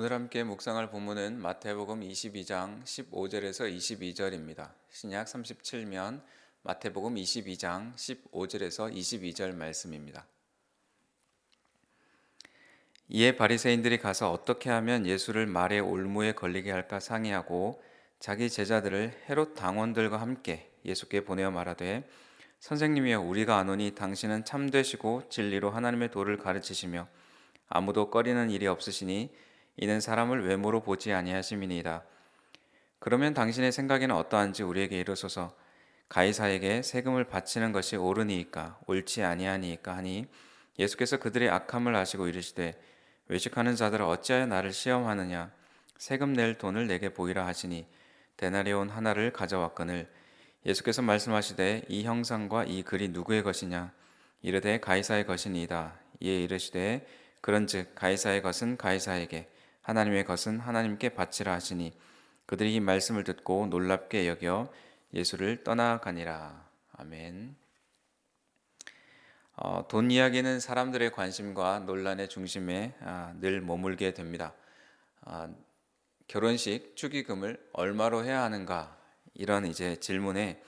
오늘 함께 묵상할 본문은 마태복음 22장 15절에서 22절입니다. 신약 37면 마태복음 22장 15절에서 22절 말씀입니다. 이에 바리새인들이 가서 어떻게 하면 예수를 말의 올무에 걸리게 할까 상의하고 자기 제자들을 헤롯 당원들과 함께 예수께 보내어 말하되 선생님이여 우리가 아노니 당신은 참되시고 진리로 하나님의 도를 가르치시며 아무도 꺼리는 일이 없으시니 이는 사람을 외모로 보지 아니하심이니이다. 그러면 당신의 생각에는 어떠한지 우리에게 이르소서. 가이사에게 세금을 바치는 것이 옳으니이까 옳지 아니하니이까 하니 예수께서 그들의 악함을 아시고 이르시되 외식하는 자들아 어찌하여 나를 시험하느냐. 세금 낼 돈을 내게 보이라 하시니 데나리온 하나를 가져왔거늘 예수께서 말씀하시되 이 형상과 이 글이 누구의 것이냐. 이르되 가이사의 것이니이다. 이에 이르시되 그런즉 가이사의 것은 가이사에게 하나님의 것은 하나님께 바치라 하시니 그들이 이 말씀을 듣고 놀랍게 여겨 예수를 떠나가니라. 아멘. 돈 이야기는 사람들의 관심과 논란의 중심에 늘 머물게 됩니다. 아, 결혼식 축의금을 얼마로 해야 하는가 이런 이제 질문에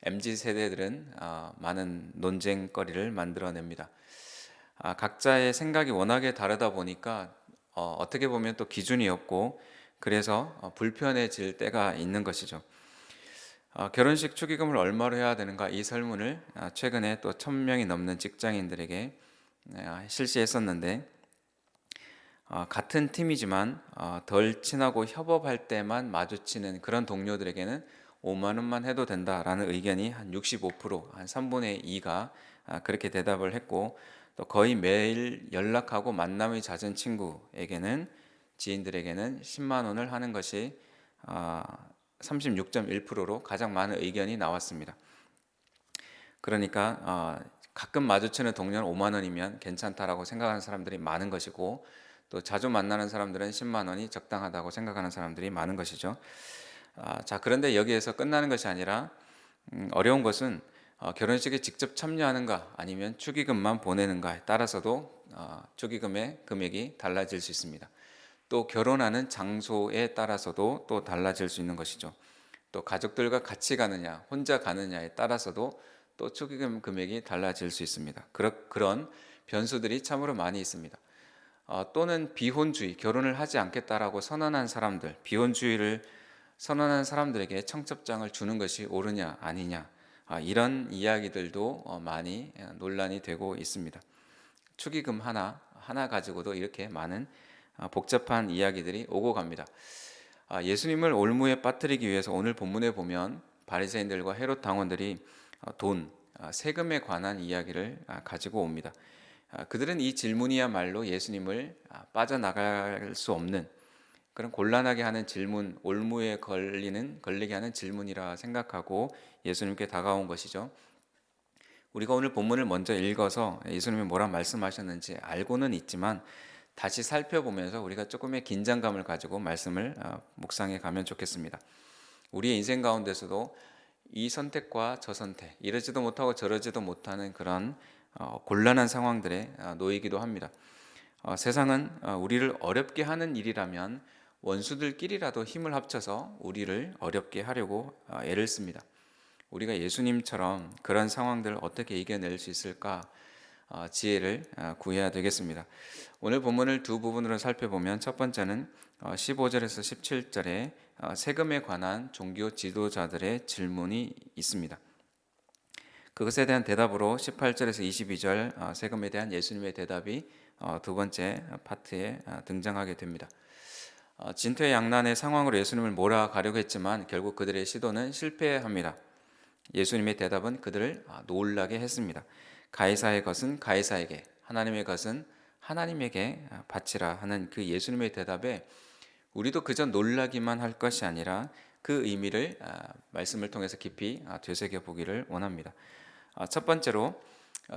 MZ 세대들은 많은 논쟁거리를 만들어냅니다. 각자의 생각이 워낙에 다르다 보니까 어떻게 보면 또 기준이 없고 그래서 불편해질 때가 있는 것이죠. 결혼식 축의금을 얼마로 해야 되는가 이 설문을 최근에 또 1,000명이 넘는 직장인들에게 실시했었는데 같은 팀이지만 덜 친하고 협업할 때만 마주치는 그런 동료들에게는 5만 원만 해도 된다라는 의견이 한 65%, 한 3분의 2가 그렇게 대답을 했고 또 거의 매일 연락하고 만남이 잦은 친구에게는 지인들에게는 10만 원을 하는 것이 36.1%로 가장 많은 의견이 나왔습니다. 그러니까 가끔 마주치는 동료는 5만 원이면 괜찮다라고 생각하는 사람들이 많은 것이고 또 자주 만나는 사람들은 10만 원이 적당하다고 생각하는 사람들이 많은 것이죠. 자, 그런데 여기에서 끝나는 것이 아니라 어려운 것은 결혼식에 직접 참여하는가 아니면 축의금만 보내는가에 따라서도 축의금의 금액이 달라질 수 있습니다. 또 결혼하는 장소에 따라서도 또 달라질 수 있는 것이죠. 또 가족들과 같이 가느냐 혼자 가느냐에 따라서도 또 축의금 금액이 달라질 수 있습니다. 그런 변수들이 참으로 많이 있습니다. 또는 비혼주의, 결혼을 하지 않겠다라고 선언한 사람들, 비혼주의를 선언한 사람들에게 청첩장을 주는 것이 옳으냐 아니냐 이런 이야기들도 많이 논란이 되고 있습니다. 축의금 하나 가지고도 이렇게 많은 복잡한 이야기들이 오고 갑니다. 예수님을 올무에 빠뜨리기 위해서 오늘 본문에 보면 바리새인들과 헤롯 당원들이 돈, 세금에 관한 이야기를 가지고 옵니다. 그들은 이 질문이야말로 예수님을 빠져나갈 수 없는 그런 곤란하게 하는 질문, 올무에 걸리게 하는 질문이라 생각하고 예수님께 다가온 것이죠. 우리가 오늘 본문을 먼저 읽어서 예수님이 뭐라 말씀하셨는지 알고는 있지만 다시 살펴보면서 우리가 조금의 긴장감을 가지고 말씀을 묵상해 가면 좋겠습니다. 우리의 인생 가운데서도 이 선택과 저 선택, 이러지도 못하고 저러지도 못하는 그런 곤란한 상황들에 놓이기도 합니다. 세상은 우리를 어렵게 하는 일이라면 원수들끼리라도 힘을 합쳐서 우리를 어렵게 하려고 애를 씁니다. 우리가 예수님처럼 그런 상황들을 어떻게 이겨낼 수 있을까 지혜를 구해야 되겠습니다. 오늘 본문을 두 부분으로 살펴보면 첫 번째는 15절에서 17절에 세금에 관한 종교 지도자들의 질문이 있습니다. 그것에 대한 대답으로 18절에서 22절 세금에 대한 예수님의 대답이 두 번째 파트에 등장하게 됩니다. 진퇴양난의 상황으로 예수님을 몰아가려고 했지만 결국 그들의 시도는 실패합니다. 예수님의 대답은 그들을 놀라게 했습니다. 가이사의 것은 가이사에게, 하나님의 것은 하나님에게 바치라 하는 그 예수님의 대답에 우리도 그저 놀라기만 할 것이 아니라 그 의미를 말씀을 통해서 깊이 되새겨 보기를 원합니다. 첫 번째로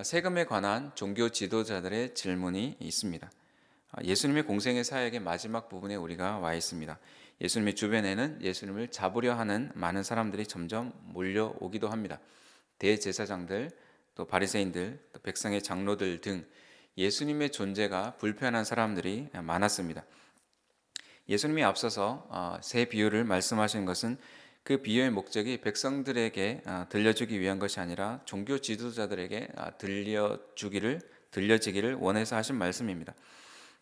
세금에 관한 종교 지도자들의 질문이 있습니다. 예수님의 공생의 사역의 마지막 부분에 우리가 와 있습니다. 예수님의 주변에는 예수님을 잡으려 하는 많은 사람들이 점점 몰려오기도 합니다. 대제사장들, 또 바리새인들, 또 백성의 장로들 등 예수님의 존재가 불편한 사람들이 많았습니다. 예수님이 앞서서 세 비유를 말씀하신 것은 그 비유의 목적이 백성들에게 들려주기 위한 것이 아니라 종교 지도자들에게 들려지기를 원해서 하신 말씀입니다.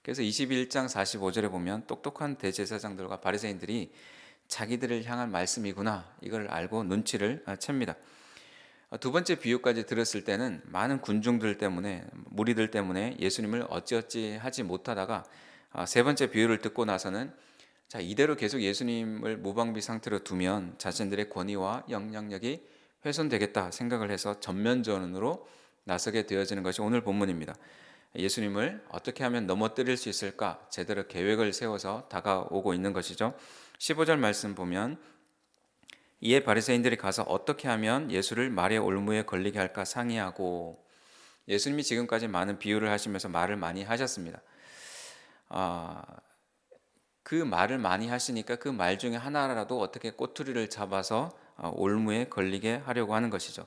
그래서 21장 45절에 보면 똑똑한 대제사장들과 바리새인들이 자기들을 향한 말씀이구나 이걸 알고 눈치를 챕니다. 두 번째 비유까지 들었을 때는 많은 군중들 때문에 무리들 때문에 예수님을 어찌어찌 하지 못하다가 세 번째 비유를 듣고 나서는 자, 이대로 계속 예수님을 무방비 상태로 두면 자신들의 권위와 영향력이 훼손되겠다 생각을 해서 전면전으로 나서게 되어지는 것이 오늘 본문입니다. 예수님을 어떻게 하면 넘어뜨릴 수 있을까 제대로 계획을 세워서 다가오고 있는 것이죠. 15절 말씀 보면 이에 바리새인들이 가서 어떻게 하면 예수를 말의 올무에 걸리게 할까 상의하고 예수님이 지금까지 많은 비유를 하시면서 말을 많이 하셨습니다. 그 말을 많이 하시니까 그 말 중에 하나라도 어떻게 꼬투리를 잡아서 올무에 걸리게 하려고 하는 것이죠.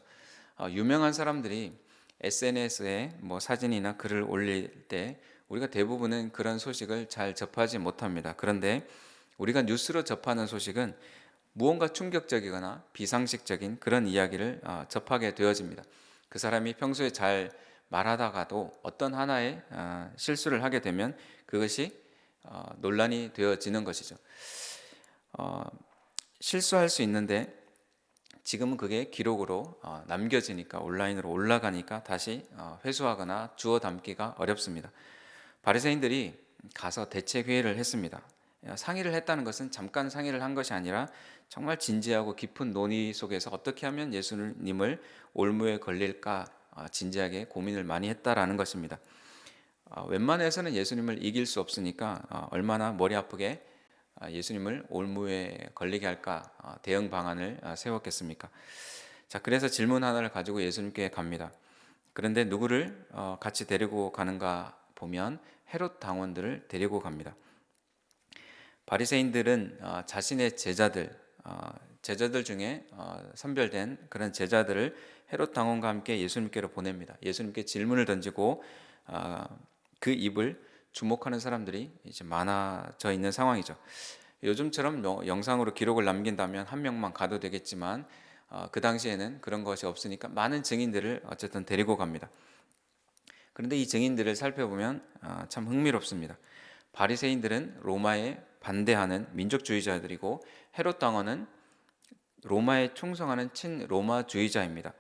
유명한 사람들이 SNS에 뭐 사진이나 글을 올릴 때 우리가 대부분은 그런 소식을 잘 접하지 못합니다. 그런데 우리가 뉴스로 접하는 소식은 무언가 충격적이거나 비상식적인 그런 이야기를 접하게 되어집니다. 그 사람이 평소에 잘 말하다가도 어떤 하나의 실수를 하게 되면 그것이 논란이 되어지는 것이죠. 실수할 수 있는데 지금은 그게 기록으로 남겨지니까 온라인으로 올라가니까 다시 회수하거나 주워 담기가 어렵습니다. 바리새인들이 가서 대책 회의를 했습니다. 상의를 했다는 것은 잠깐 상의를 한 것이 아니라 정말 진지하고 깊은 논의 속에서 어떻게 하면 예수님을 올무에 걸릴까 진지하게 고민을 많이 했다라는 것입니다. 웬만해서는 예수님을 이길 수 없으니까 얼마나 머리 아프게 예수님을 올무에 걸리게 할까 대응 방안을 세웠겠습니까? 자, 그래서 질문 하나를 가지고 예수님께 갑니다. 그런데 누구를 같이 데리고 가는가 보면 헤롯 당원들을 데리고 갑니다. 바리새인들은 자신의 제자들 중에 선별된 그런 제자들을 헤롯 당원과 함께 예수님께로 보냅니다. 예수님께 질문을 던지고 그 입을 주목하는 사람들이 이제 많아져 있는 상황이죠. 요즘처럼 영상으로 기록을 남긴다면 한 명만 가도 되겠지만 그 당시에는 그런 것이 없으니까 많은 증인들을 어쨌든 데리고 갑니다. 그런데 이 증인들을 살펴보면 참 흥미롭습니다. 바리새인들은 로마에 반대하는 민족주의자들이고 헤롯 당원은 로마에 충성하는 친로마주의자입니다.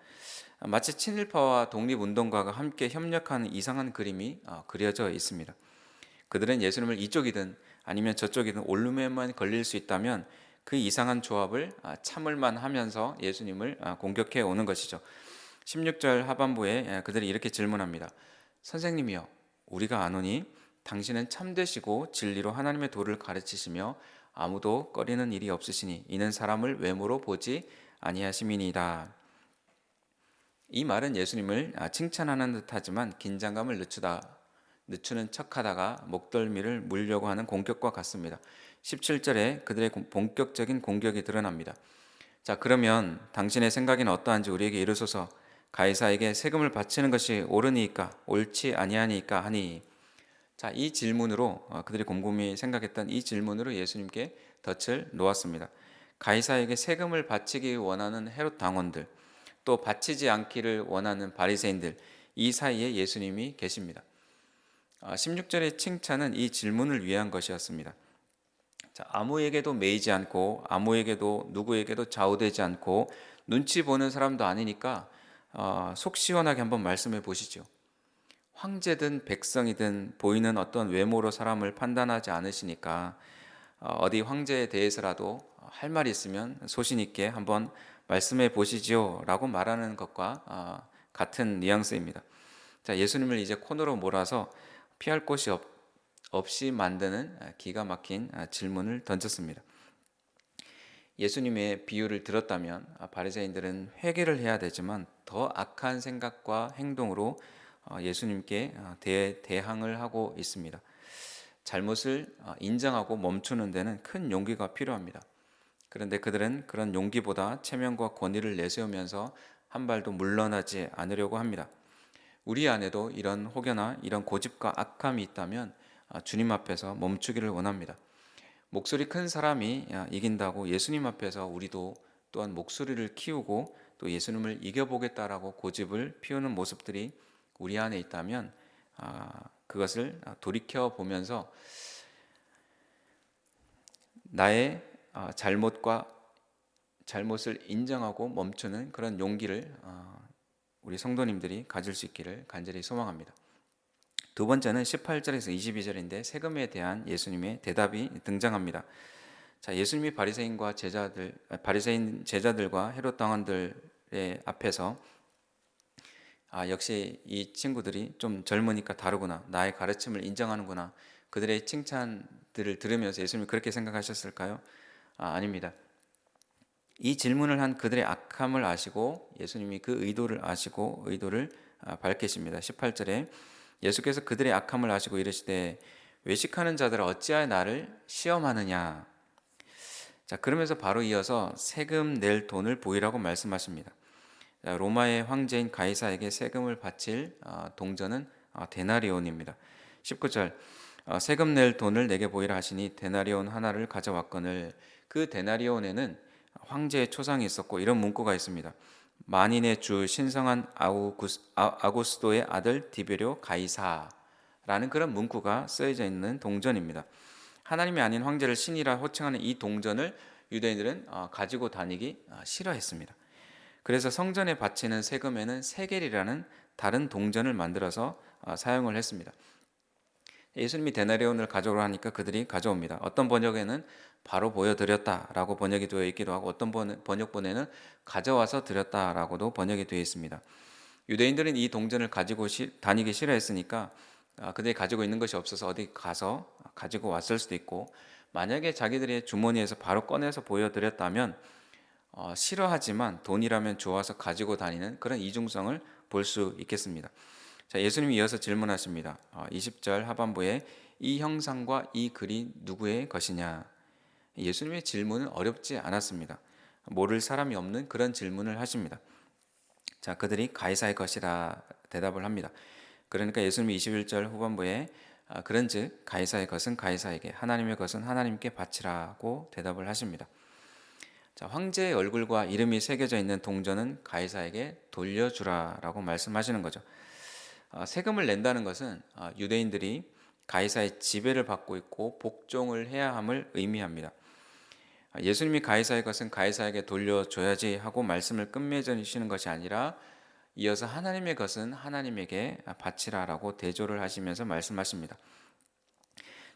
마치 친일파와 독립운동가가 함께 협력하는 이상한 그림이 그려져 있습니다. 그들은 예수님을 이쪽이든 아니면 저쪽이든 올무에만 걸릴 수 있다면 그 이상한 조합을 참을만 하면서 예수님을 공격해 오는 것이죠. 16절 하반부에 그들이 이렇게 질문합니다. 선생님이여, 우리가 아노니 당신은 참되시고 진리로 하나님의 도를 가르치시며 아무도 꺼리는 일이 없으시니 이는 사람을 외모로 보지 아니하심이니이다. 이 말은 예수님을 칭찬하는 듯하지만 긴장감을 늦추는 척하다가 목덜미를 물려고 하는 공격과 같습니다. 17절에 그들의 본격적인 공격이 드러납니다. 자, 그러면 당신의 생각에는 어떠한지 우리에게 이르소서. 가이사에게 세금을 바치는 것이 옳으니까 옳지 아니하니까 하니. 자, 이 질문으로 그들이 곰곰이 생각했던 이 질문으로 예수님께 덫을 놓았습니다. 가이사에게 세금을 바치기 원하는 헤롯 당원들, 또 바치지 않기를 원하는 바리새인들, 이 사이에 예수님이 계십니다. 16절의 칭찬은 이 질문을 위한 것이었습니다. 자, 아무에게도 매이지 않고 아무에게도 누구에게도 좌우되지 않고 눈치 보는 사람도 아니니까 속 시원하게 한번 말씀해 보시죠. 황제든 백성이든 보이는 어떤 외모로 사람을 판단하지 않으시니까 어디 황제에 대해서라도 할 말이 있으면 소신 있게 한번 말씀해 보시지요 라고 말하는 것과 같은 뉘앙스입니다. 자, 예수님을 이제 코너로 몰아서 피할 곳이 없이 만드는 기가 막힌 질문을 던졌습니다. 예수님의 비유를 들었다면 바리새인들은 회개를 해야 되지만 더 악한 생각과 행동으로 예수님께 대항을 하고 있습니다. 잘못을 인정하고 멈추는 데는 큰 용기가 필요합니다. 그런데 그들은 그런 용기보다 체면과 권위를 내세우면서 한 발도 물러나지 않으려고 합니다. 우리 안에도 이런 혹여나 이런 고집과 악함이 있다면 주님 앞에서 멈추기를 원합니다. 목소리 큰 사람이 이긴다고 예수님 앞에서 우리도 또한 목소리를 키우고 또 예수님을 이겨보겠다라고 고집을 피우는 모습들이 우리 안에 있다면 그것을 돌이켜 보면서 나의 잘못을 인정하고 멈추는 그런 용기를 우리 성도님들이 가질 수 있기를 간절히 소망합니다. 두 번째는 18절에서 22절인데 세금에 대한 예수님의 대답이 등장합니다. 자, 예수님이 바리새인 제자들과 헤롯 당원들의 앞에서 역시 이 친구들이 좀 젊으니까 다르구나. 나의 가르침을 인정하는구나. 그들의 칭찬들을 들으면서 예수님이 그렇게 생각하셨을까요? 아닙니다. 이 질문을 한 그들의 악함을 아시고 예수님이 그 의도를 아시고 의도를 밝히십니다. 18절에 예수께서 그들의 악함을 아시고 이르시되 외식하는 자들아 어찌하여 나를 시험하느냐. 자, 그러면서 바로 이어서 세금 낼 돈을 보이라고 말씀하십니다. 자, 로마의 황제인 가이사에게 세금을 바칠 동전은 데나리온입니다. 19절 세금 낼 돈을 내게 보이라 하시니 데나리온 하나를 가져왔거늘 그 데나리온에는 황제의 초상이 있었고 이런 문구가 있습니다. 만인의 주 신성한 아구스도의 아들 디베료 가이사라는 그런 문구가 쓰여져 있는 동전입니다. 하나님이 아닌 황제를 신이라 호칭하는 이 동전을 유대인들은 가지고 다니기 싫어했습니다. 그래서 성전에 바치는 세금에는 세겔이라는 다른 동전을 만들어서 사용을 했습니다. 예수님이 데나리온을 가져오라 하니까 그들이 가져옵니다. 어떤 번역에는 바로 보여드렸다라고 번역이 되어 있기도 하고 어떤 번역본에는 가져와서 드렸다라고도 번역이 되어 있습니다. 유대인들은 이 동전을 가지고 다니기 싫어했으니까 그들이 가지고 있는 것이 없어서 어디 가서 가지고 왔을 수도 있고 만약에 자기들의 주머니에서 바로 꺼내서 보여드렸다면 싫어하지만 돈이라면 좋아서 가지고 다니는 그런 이중성을 볼 수 있겠습니다. 자, 예수님이 이어서 질문하십니다. 20절 하반부에 이 형상과 이 글이 누구의 것이냐. 예수님의 질문은 어렵지 않았습니다. 모를 사람이 없는 그런 질문을 하십니다. 자, 그들이 가이사의 것이라 대답을 합니다. 그러니까 예수님이 21절 후반부에 그런즉 가이사의 것은 가이사에게 하나님의 것은 하나님께 바치라고 대답을 하십니다. 자, 황제의 얼굴과 이름이 새겨져 있는 동전은 가이사에게 돌려주라라고 말씀하시는 거죠. 세금을 낸다는 것은 유대인들이 가이사의 지배를 받고 있고 복종을 해야 함을 의미합니다. 예수님이 가이사의 것은 가이사에게 돌려줘야지 하고 말씀을 끝맺으시는 것이 아니라 이어서 하나님의 것은 하나님에게 바치라라고 대조를 하시면서 말씀하십니다.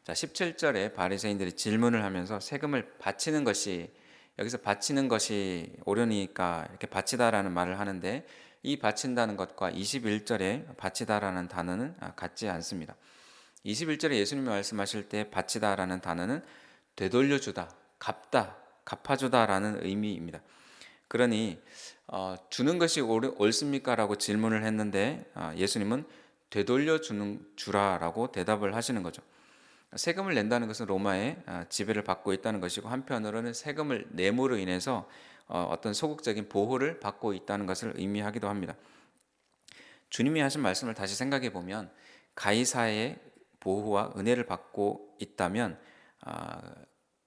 자, 17절에 바리새인들이 질문을 하면서 세금을 바치는 것이 여기서 바치는 것이 옳으니까 이렇게 바치다라는 말을 하는데 이 바친다는 것과 21절에 바치다라는 단어는 같지 않습니다. 21절에 예수님이 말씀하실 때 바치다라는 단어는 되돌려주다, 갚다, 갚아주다라는 의미입니다. 그러니 주는 것이 옳습니까? 라고 질문을 했는데 예수님은 되돌려주라라고 대답을 하시는 거죠. 세금을 낸다는 것은 로마의 지배를 받고 있다는 것이고 한편으로는 세금을 내므로 인해서 어떤 소극적인 보호를 받고 있다는 것을 의미하기도 합니다. 주님이 하신 말씀을 다시 생각해 보면 가이사의 보호와 은혜를 받고 있다면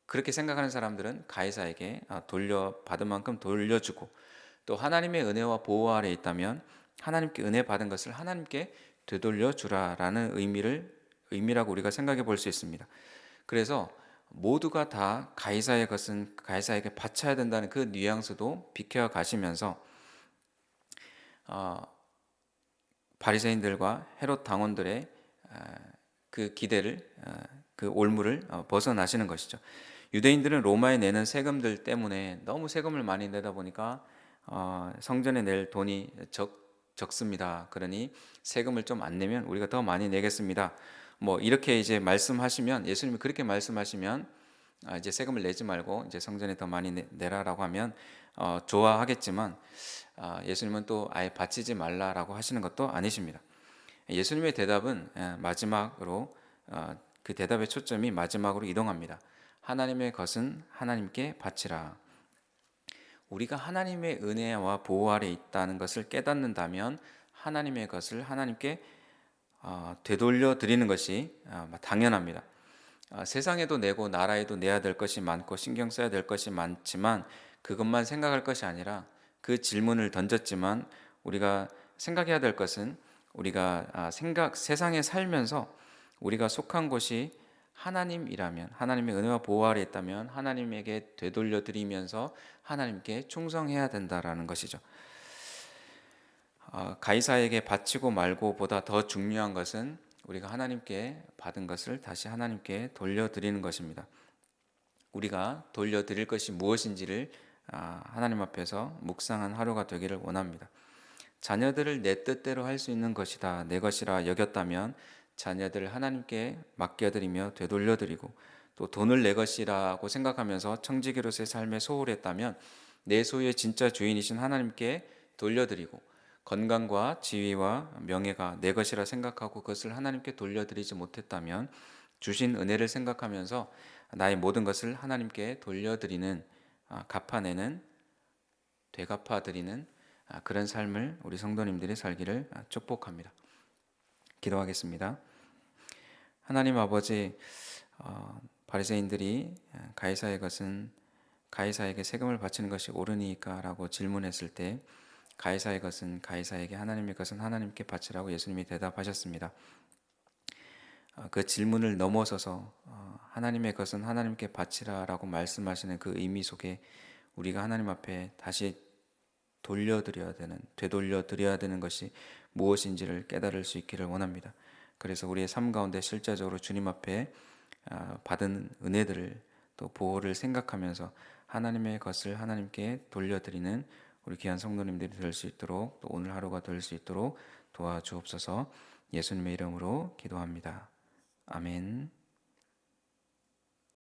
그렇게 생각하는 사람들은 가이사에게 돌려받은 만큼 돌려주고 또 하나님의 은혜와 보호 아래 있다면 하나님께 은혜 받은 것을 하나님께 되돌려 주라라는 의미라고 우리가 생각해 볼 수 있습니다. 그래서 모두가 다 가이사의 것은 가이사에게 바쳐야 된다는 그 뉘앙스도 비켜 가시면서 바리새인들과 헤롯 당원들의 그 기대를 그 올무를 벗어나시는 것이죠. 유대인들은 로마에 내는 세금들 때문에 너무 세금을 많이 내다 보니까 성전에 낼 돈이 적습니다. 그러니 세금을 좀 안 내면 우리가 더 많이 내겠습니다. 뭐 이렇게 이제 말씀하시면 예수님이 그렇게 말씀하시면 이제 세금을 내지 말고 이제 성전에 더 많이 내라라고 하면 좋아하겠지만 예수님은 또 아예 바치지 말라라고 하시는 것도 아니십니다. 예수님의 대답은 마지막으로 그 대답의 초점이 마지막으로 이동합니다. 하나님의 것은 하나님께 바치라. 우리가 하나님의 은혜와 보호 아래 있다는 것을 깨닫는다면 하나님의 것을 하나님께 되돌려 드리는 것이 당연합니다. 세상에도 내고 나라에도 내야 될 것이 많고 신경 써야 될 것이 많지만 그것만 생각할 것이 아니라 그 질문을 던졌지만 우리가 생각해야 될 것은 우리가 세상에 살면서 우리가 속한 곳이 하나님이라면 하나님의 은혜와 보호 아래 있다면 하나님에게 되돌려 드리면서 하나님께 충성해야 된다라는 것이죠. 가이사에게 바치고 말고 보다 더 중요한 것은 우리가 하나님께 받은 것을 다시 하나님께 돌려드리는 것입니다. 우리가 돌려드릴 것이 무엇인지를 하나님 앞에서 묵상한 하루가 되기를 원합니다. 자녀들을 내 뜻대로 할 수 있는 것이다, 내 것이라 여겼다면 자녀들을 하나님께 맡겨드리며 되돌려드리고, 또 돈을 내 것이라고 생각하면서 청지기로서의 삶에 소홀했다면 내 소유의 진짜 주인이신 하나님께 돌려드리고, 건강과 지위와 명예가 내 것이라 생각하고 그것을 하나님께 돌려드리지 못했다면 주신 은혜를 생각하면서 나의 모든 것을 하나님께 돌려드리는, 갚아내는, 되갚아드리는 그런 삶을 우리 성도님들이 살기를 축복합니다. 기도하겠습니다. 하나님 아버지, 바리새인들이 가이사의 것은 가이사에게 세금을 바치는 것이 옳으니까라고 질문했을 때 가이사의 것은 가이사에게, 하나님의 것은 하나님께 바치라고 예수님이 대답하셨습니다. 그 질문을 넘어서서 하나님의 것은 하나님께 바치라라고 말씀하시는 그 의미 속에 우리가 하나님 앞에 다시 되돌려 드려야 되는 것이 무엇인지를 깨달을 수 있기를 원합니다. 그래서 우리의 삶 가운데 실제적으로 주님 앞에 받은 은혜들을, 또 보호를 생각하면서 하나님의 것을 하나님께 돌려드리는 우리 귀한 성도님들이 될 수 있도록, 또 오늘 하루가 될 수 있도록 도와주옵소서. 예수님의 이름으로 기도합니다. 아멘.